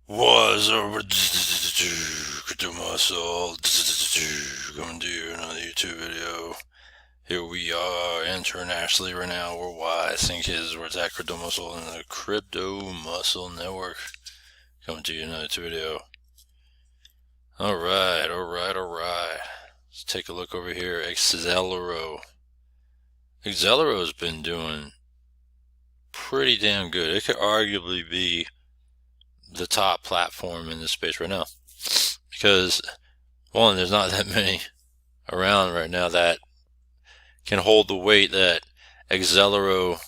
Was over to muscle coming to you another YouTube video. Here we are internationally right now. Worldwide. I think we're at Crypto Muscle and the Crypto Muscle Network. Coming to you another YouTube video. Alright. Let's take a look over here. Exelero. Exelero has been doing pretty damn good. It could arguably be the top platform in this space right now, because one, there's not that many around right now that can hold the weight that Exelero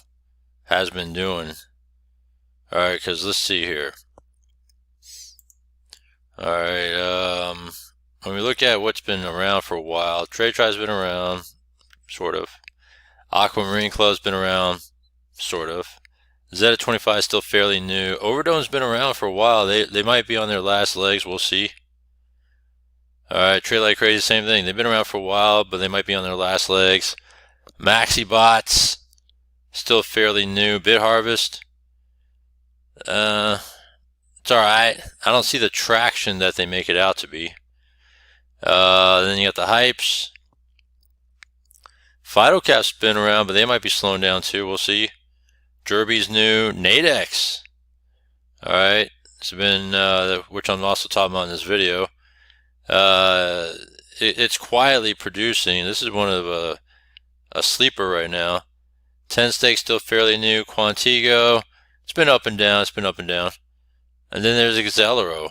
has been doing. Alright, because let's see here. Alright, when we look at what's been around for a while, Trade Try's been around, sort of. Aquamarine Club's been around, sort of. Zeta 25 is still fairly new. Overdome's been around for a while. They might be on their last legs. We'll see. Alright, Trade Like Crazy, same thing. They've been around for a while, but they might be on their last legs. MaxiBots, still fairly new. BitHarvest, it's alright. I don't see the traction that they make it out to be. Then you got the Hypes. FidoCap's been around, but they might be slowing down too. We'll see. Derby's new. Nadex. Alright. It's been, which I'm also talking about in this video. It's quietly producing. This is one of a sleeper right now. 10 Stake still fairly new. Quantigo. It's been up and down. And then there's Exelero.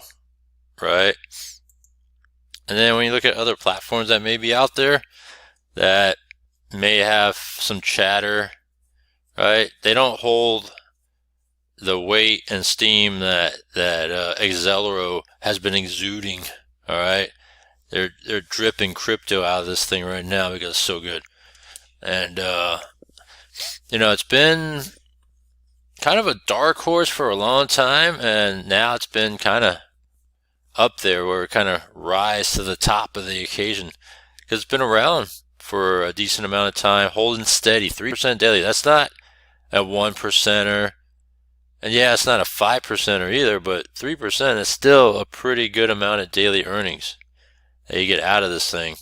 Right? And then when you look at other platforms that may be out there that may have some chatter, right? They don't hold the weight and steam that Exelero has been exuding. All right, they're dripping crypto out of this thing right now because it's so good. And it's been kind of a dark horse for a long time, and now it's been kind of up there where it kind of rise to the top of the occasion because it's been around for a decent amount of time, holding steady, 3% daily. That's not a 1%er, and yeah, it's not a 5%er either, but 3% is still a pretty good amount of daily earnings that you get out of this thing.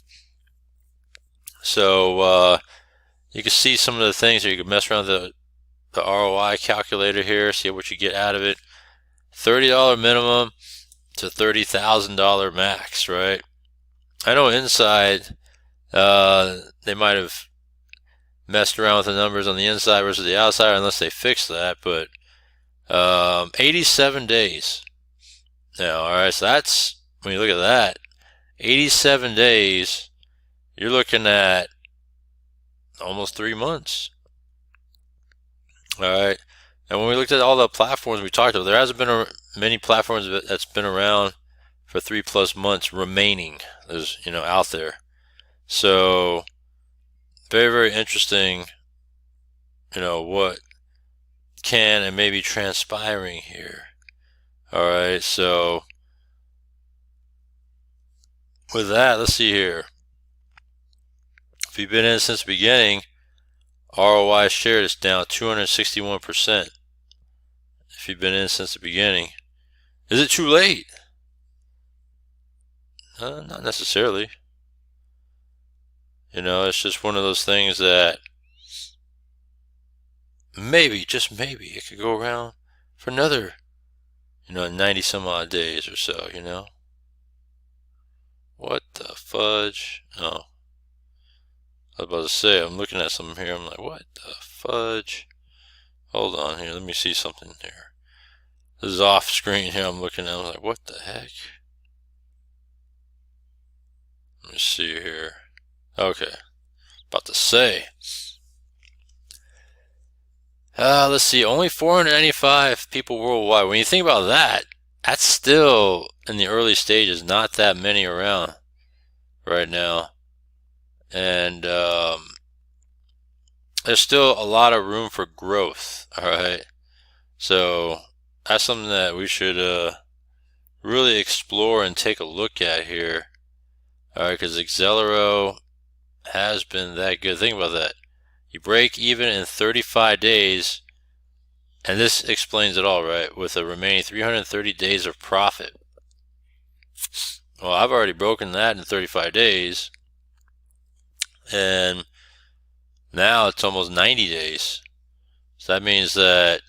So you can see some of the things here. You can mess around with the ROI calculator here, see what you get out of it. $30 minimum to $30,000 max, right? I know inside they might have messed around with the numbers on the inside versus the outside unless they fix that, but 87 days now. Alright, so that's, when you look at that, 87 days, you're looking at almost 3 months. Alright, and when we looked at all the platforms we talked about, there hasn't been many platforms that's been around for 3+ months remaining. There's, out there. So very, very interesting, what can and may be transpiring here. Alright, so with that, let's see here. If you've been in since the beginning, ROI shared is down 261%. If you've been in since the beginning. Is it too late? Not necessarily. It's just one of those things that maybe, just maybe, it could go around for another, 90 some odd days or so, What the fudge? Oh. I was about to say, I'm looking at something here, I'm like, what the fudge? Hold on here, let me see something here. This is off screen here, I'm looking at, I'm like, what the heck? Let me see here. Okay, about to say. Let's see, only 495 people worldwide. When you think about that, that's still in the early stages, not that many around right now. And there's still a lot of room for growth, alright? So that's something that we should really explore and take a look at here. Alright, because Exelero has been that good. Think about that. You break even in 35 days, And this explains it all, right? With a remaining 330 days of profit. Well, I've already broken that in 35 days. And now it's almost 90 days. So that means that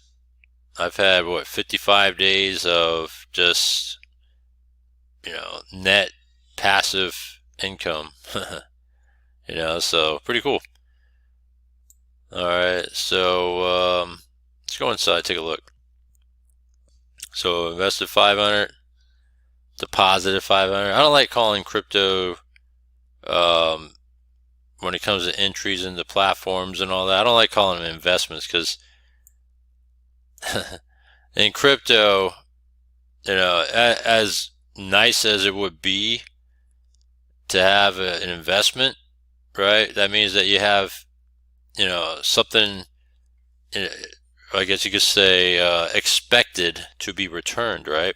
I've had, what, 55 days of just, net passive income. So pretty cool. All right, so let's go inside, take a look. So invested 500, deposited 500. I don't like calling crypto when it comes to entries into platforms and all that. I don't like calling them investments because in crypto, as nice as it would be to have an investment, right? That means that you have, something, I guess you could say, expected to be returned, right?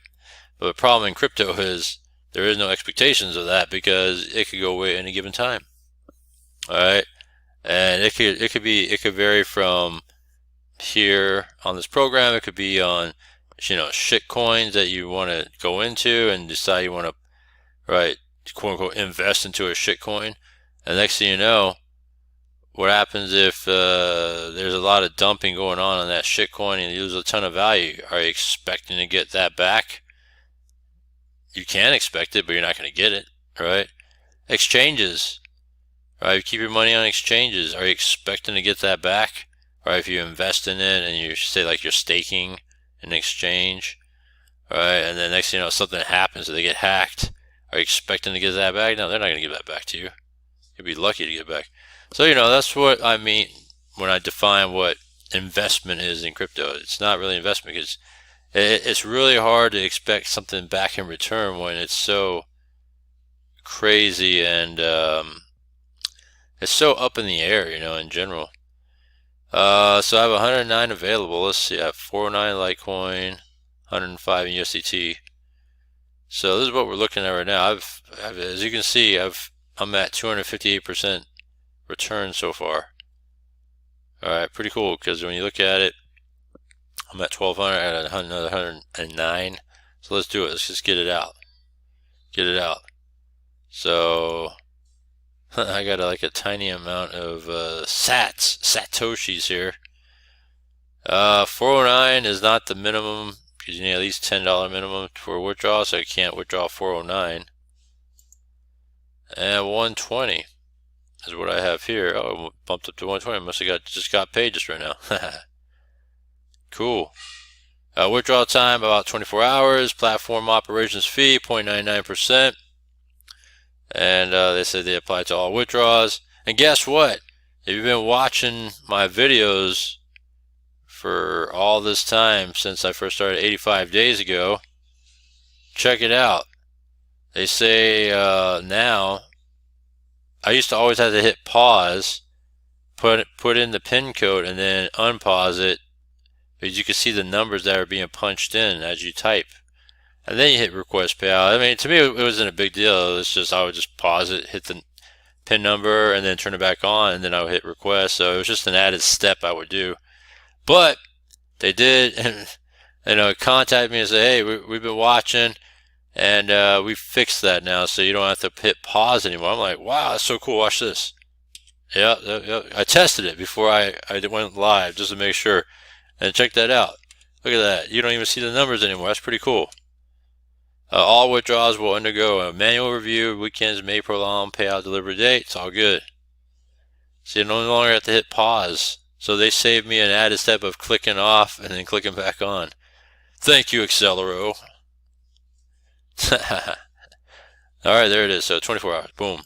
But the problem in crypto is there is no expectations of that because it could go away at any given time. All right, and it could vary from here on this program. It could be on, shit coins that you want to go into and decide you want to, right, quote unquote, invest into a shit coin. And next thing you know, what happens if there's a lot of dumping going on that shit coin and you lose a ton of value? Are you expecting to get that back? You can expect it, but you're not going to get it, right? Exchanges, right? You keep your money on exchanges. Are you expecting to get that back? Right? If you invest in it and you say like you're staking an exchange, right? And then next thing you know, something happens, so they get hacked. Are you expecting to get that back? No, they're not going to give that back to you. You'll be lucky to get it back. So, that's what I mean when I define what investment is in crypto. It's not really investment because it's really hard to expect something back in return when it's so crazy and it's so up in the air, in general. So I have 109 available. Let's see, I have 409 Litecoin, 105 in USDT. So this is what we're looking at right now. I've as you can see, I'm at 258% return so far. All right, pretty cool because when you look at it, I'm at 1200, at another 109. So let's do it. Let's just get it out. Get it out. So I got like a tiny amount of satoshis here. 409 is not the minimum because you need at least $10 minimum for withdrawal, so I can't withdraw 409. And 120 is what I have here. Oh, it bumped up to 120. Must have just got paid just right now. Cool. Withdrawal time about 24 hours. Platform operations fee 0.99%. And they said they apply to all withdrawals. And guess what? If you've been watching my videos for all this time since I first started 85 days ago, check it out. They say now, I used to always have to hit pause, put in the pin code, and then unpause it because you can see the numbers that are being punched in as you type. And then you hit request payout. I mean, to me, it wasn't a big deal. It's just I would just pause it, hit the pin number, and then turn it back on, and then I would hit request. So it was just an added step I would do. But they did, contact me and say, hey, we've been watching, and we fixed that now, so you don't have to hit pause anymore. I'm like, wow, that's so cool. Watch this. Yeah. I tested it before I went live just to make sure. And check that out. Look at that. You don't even see the numbers anymore. That's pretty cool. All withdrawals will undergo a manual review. Weekends may prolong payout delivery date. It's all good. So you no longer have to hit pause. So they saved me an added step of clicking off and then clicking back on. Thank you, Exelero. Alright, there it is. So 24 hours. Boom.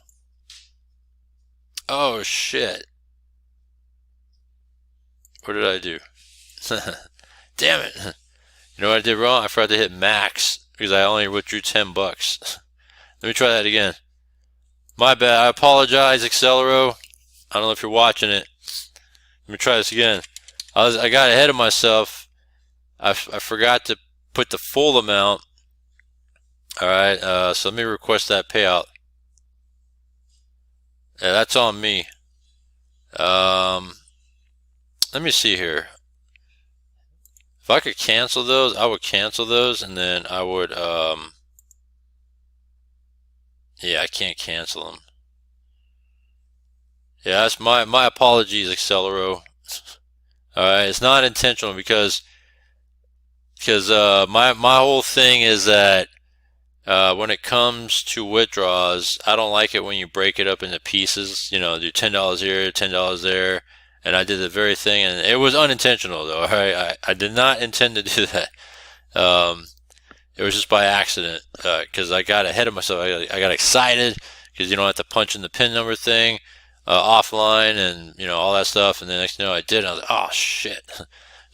Oh, shit. What did I do? Damn it. You know what I did wrong? I forgot to hit max because I only withdrew 10 bucks. Let me try that again. My bad. I apologize, Exelero. I don't know if you're watching it. Let me try this again. I got ahead of myself. I forgot to put the full amount. Alright, so let me request that payout. Yeah, that's on me. Let me see here. If I could cancel those, I would cancel those, and then I would, yeah, I can't cancel them. Yeah, that's my apologies, Exelero. Alright, it's not intentional because my whole thing is that when it comes to withdrawals, I don't like it when you break it up into pieces. You know, do $10 here, $10 there, and I did the very thing, and it was unintentional though. All right, I did not intend to do that. It was just by accident because I got ahead of myself. I got excited because you don't have to punch in the PIN number thing offline and you know all that stuff, and the next thing you know I did. And I was like, oh shit. So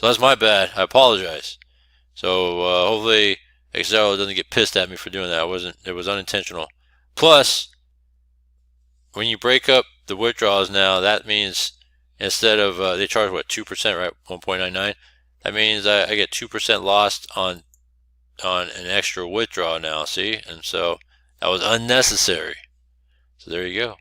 that's my bad. I apologize. So hopefully Exelero doesn't get pissed at me for doing that. It was unintentional. Plus, when you break up the withdrawals now, that means instead of they charge what 2%, right? 1.99. That means I get 2% lost on an extra withdrawal now. See, and so that was unnecessary. So there you go.